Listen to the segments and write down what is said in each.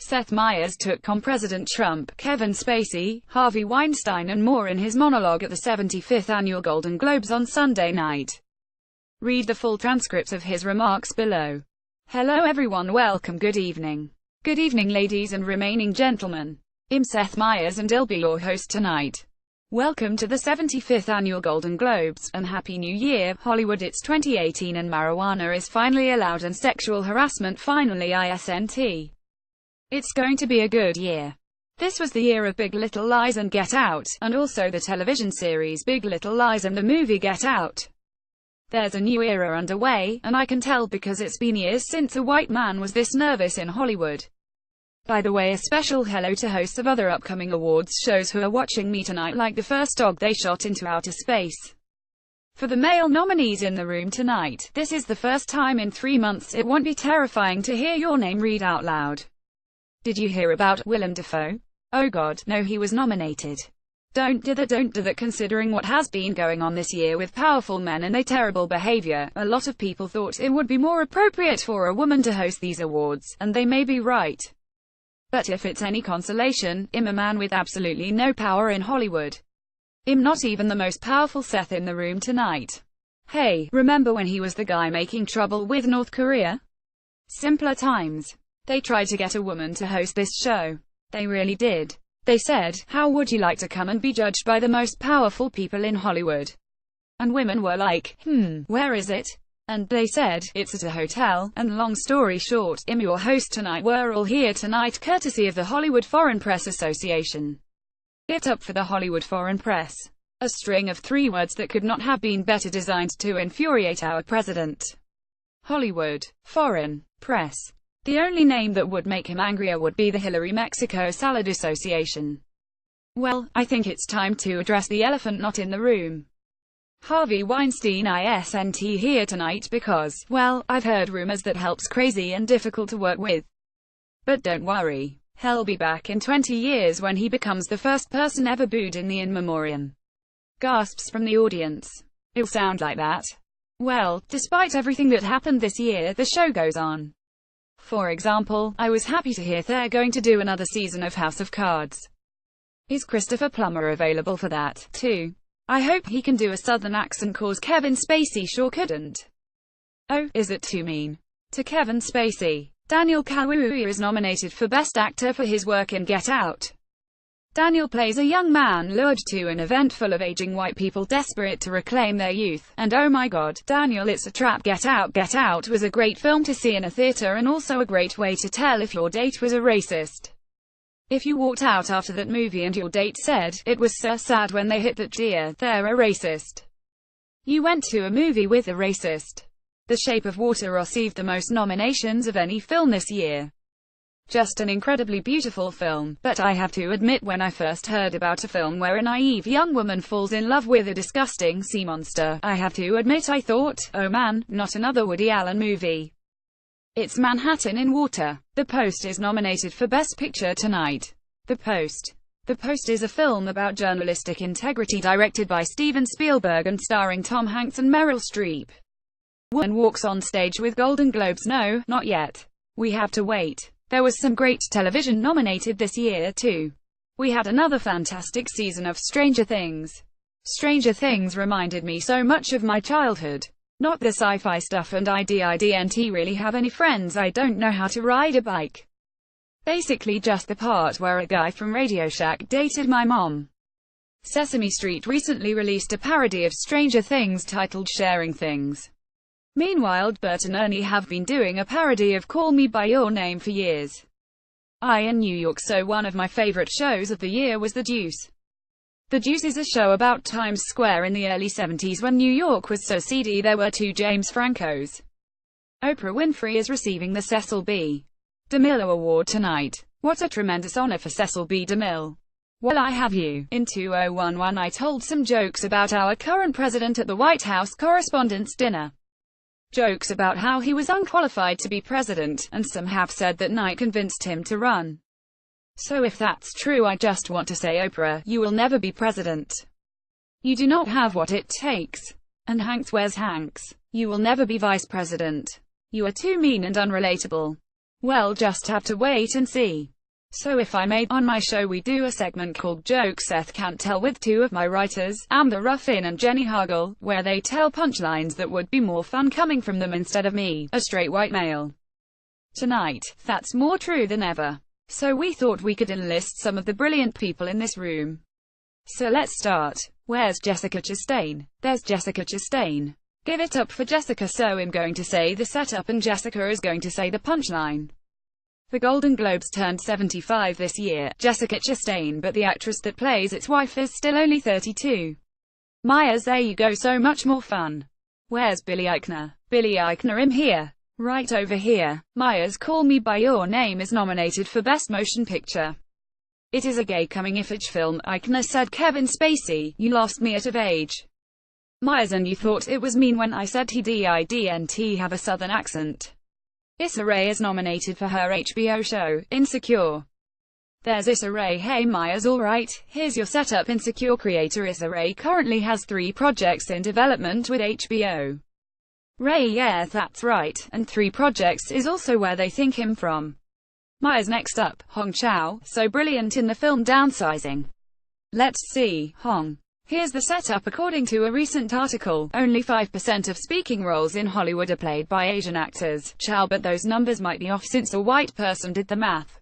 Seth Meyers took on President Trump, Kevin Spacey, Harvey Weinstein and more in his monologue at the 75th Annual Golden Globes on Sunday night. Read the full transcript of his remarks below. Hello everyone, welcome, good evening. Good evening ladies and remaining gentlemen. I'm Seth Meyers and I'll be your host tonight. Welcome to the 75th Annual Golden Globes, and Happy New Year, Hollywood. It's 2018 and marijuana is finally allowed and sexual harassment finally isn't. It's going to be a good year. This was the year of Big Little Lies and Get Out, and also the television series Big Little Lies and the movie Get Out. There's a new era underway, and I can tell because it's been years since a white man was this nervous in Hollywood. By the way, a special hello to hosts of other upcoming awards shows who are watching me tonight, like the first dog they shot into outer space. For the male nominees in the room tonight, this is the first time in 3 months it won't be terrifying to hear your name read out loud. Did you hear about Willem Dafoe? Oh god, no, he was nominated. Don't do that, considering what has been going on this year with powerful men and their terrible behavior. A lot of people thought it would be more appropriate for a woman to host these awards, and they may be right. But if it's any consolation, I'm a man with absolutely no power in Hollywood. I'm not even the most powerful Seth in the room tonight. Hey, remember when he was the guy making trouble with North Korea? Simpler times. They tried to get a woman to host this show. They really did. They said, how would you like to come and be judged by the most powerful people in Hollywood? And women were like, where is it? And they said, it's at a hotel, and long story short, I'm your host tonight. We're all here tonight courtesy of the Hollywood Foreign Press Association. Get up for the Hollywood Foreign Press. A string of 3 words that could not have been better designed to infuriate our president. Hollywood Foreign Press. The only name that would make him angrier would be the Hillary Mexico Salad Association. Well, I think it's time to address the elephant not in the room. Harvey Weinstein isn't here tonight because, well, I've heard rumors that help's crazy and difficult to work with. But don't worry. He'll be back in 20 years when he becomes the first person ever booed in the in memoriam. Gasps from the audience. It'll sound like that. Well, despite everything that happened this year, the show goes on. For example, I was happy to hear they're going to do another season of House of Cards. Is Christopher Plummer available for that, too? I hope he can do a southern accent cause Kevin Spacey sure couldn't. Oh, is it too mean? To Kevin Spacey. Daniel Kaluuya is nominated for Best Actor for his work in Get Out. Daniel plays a young man lured to an event full of aging white people desperate to reclaim their youth. And oh my god, Daniel, it's a trap. Get Out was a great film to see in a theater and also a great way to tell if your date was a racist. If you walked out after that movie and your date said, it was so sad when they hit that deer, they're a racist. You went to a movie with a racist. The Shape of Water received the most nominations of any film this year. Just an incredibly beautiful film, but I have to admit when I first heard about a film where a naive young woman falls in love with a disgusting sea monster, I have to admit I thought, oh man, not another Woody Allen movie. It's Manhattan in Water. The Post is nominated for Best Picture tonight. The Post. The Post is a film about journalistic integrity directed by Steven Spielberg and starring Tom Hanks and Meryl Streep. Woman walks on stage with Golden Globes. No, not yet. We have to wait. There was some great television nominated this year too. We had another fantastic season of Stranger Things. Stranger Things reminded me so much of my childhood. Not the sci-fi stuff, and I didn't really have any friends. I don't know how to ride a bike. Basically just the part where a guy from Radio Shack dated my mom. Sesame Street recently released a parody of Stranger Things titled Sharing Things. Meanwhile, Bert and Ernie have been doing a parody of Call Me By Your Name for years. In New York, so one of my favorite shows of the year was The Deuce. The Deuce is a show about Times Square in the early 70s when New York was so seedy there were 2 James Francos. Oprah Winfrey is receiving the Cecil B. DeMille Award tonight. What a tremendous honor for Cecil B. DeMille. Well, I have you. In 2011 I told some jokes about our current president at the White House Correspondents' Dinner. Jokes about how he was unqualified to be president, and some have said that night convinced him to run. So if that's true, I just want to say, Oprah, you will never be president. You do not have what it takes. And Hanks, where's Hanks? You will never be vice president. You are too mean and unrelatable. Well, just have to wait and see. So if I may, on my show we do a segment called Joke Seth Can't Tell with two of my writers, Amber Ruffin and Jenny Hagel, where they tell punchlines that would be more fun coming from them instead of me, a straight white male. Tonight, that's more true than ever. So we thought we could enlist some of the brilliant people in this room. So let's start. Where's Jessica Chastain? There's Jessica Chastain. Give it up for Jessica. So I'm going to say the setup and Jessica is going to say the punchline. The Golden Globes turned 75 this year, Jessica Chastain, but the actress that plays its wife is still only 32. Meyers, there you go, so much more fun. Where's Billy Eichner? Billy Eichner, I'm here. Right over here. Meyers, Call Me By Your Name is nominated for Best Motion Picture. It is a gay coming-of-age film. Eichner said, Kevin Spacey, you lost me at of age. Meyers, and you thought it was mean when I said he didn't have a southern accent. Issa Rae is nominated for her HBO show, Insecure. There's Issa Rae. Hey Meyers, alright, here's your setup. Insecure creator Issa Rae currently has 3 projects in development with HBO. Rae, yeah, that's right, and 3 projects is also where they think him from. Meyers, next up, Hong Chau, so brilliant in the film Downsizing. Let's see, Hong. Here's the setup. According to a recent article, only 5% of speaking roles in Hollywood are played by Asian actors, Chow, but those numbers might be off since a white person did the math.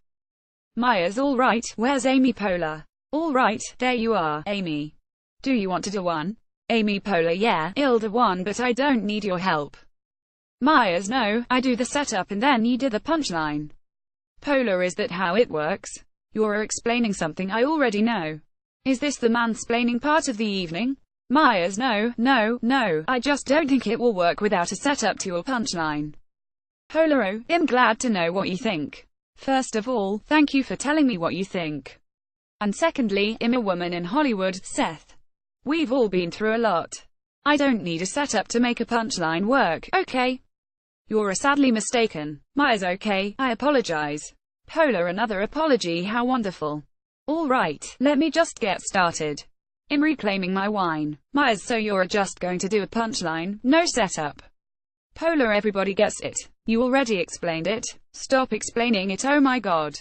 Meyers, alright, where's Amy Poehler? Alright, there you are, Amy. Do you want to do one? Amy Poehler, yeah, I'll do one, but I don't need your help. Meyers, no, I do the setup and then you do the punchline. Poehler, is that how it works? You're explaining something I already know. Is this the mansplaining part of the evening? Meyers, no, I just don't think it will work without a setup to a punchline. Poehler, oh, I'm glad to know what you think. First of all, thank you for telling me what you think. And secondly, I'm a woman in Hollywood, Seth. We've all been through a lot. I don't need a setup to make a punchline work, okay? You're sadly mistaken. Meyers, okay, I apologize. Poehler, another apology, how wonderful. Alright, let me just get started. I'm reclaiming my wine. Meyers, so you're just going to do a punchline, no setup. Poehler, everybody gets it. You already explained it. Stop explaining it, oh my god.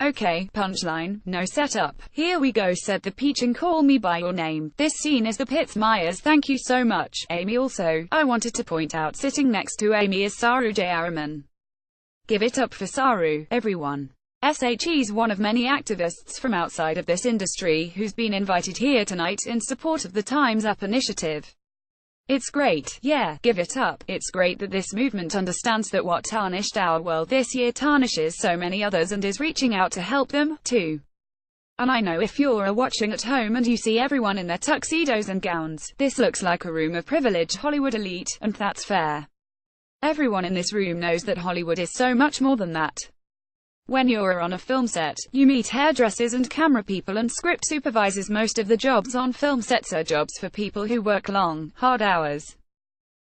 Okay, punchline, no setup. Here we go, said the peach and Call Me By Your Name. This scene is the pits. Meyers, thank you so much. Amy, also, I wanted to point out sitting next to Amy is Saru J. Araman. Give it up for Saru, everyone. She's one of many activists from outside of this industry who's been invited here tonight in support of the Time's Up initiative. It's great, yeah, give it up. It's great that this movement understands that what tarnished our world this year tarnishes so many others and is reaching out to help them, too. And I know if you're watching at home and you see everyone in their tuxedos and gowns, this looks like a room of privileged Hollywood elite, and that's fair. Everyone in this room knows that Hollywood is so much more than that. When you're on a film set, you meet hairdressers and camera people and script supervisors. Most of the jobs on film sets are jobs for people who work long, hard hours.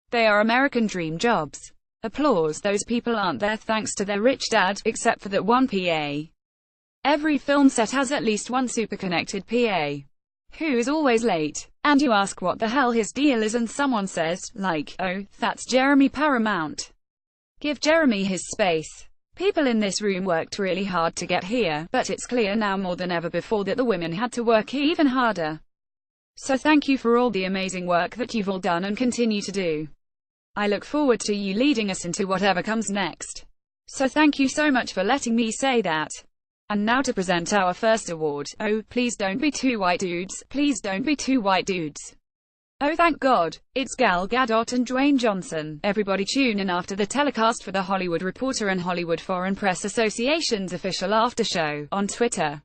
They are American dream jobs. Applause. Those people aren't there thanks to their rich dad, except for that one PA. Every film set has at least one super connected PA. Who is always late. And you ask what the hell his deal is and someone says, like, oh, that's Jeremy Paramount. Give Jeremy his space. People in this room worked really hard to get here, but it's clear now more than ever before that the women had to work even harder. So thank you for all the amazing work that you've all done and continue to do. I look forward to you leading us into whatever comes next. So thank you so much for letting me say that. And now to present our first award. Oh, please don't be two white dudes. Please don't be two white dudes. Oh thank God, it's Gal Gadot and Dwayne Johnson. Everybody tune in after the telecast for the Hollywood Reporter and Hollywood Foreign Press Association's official after show on Twitter.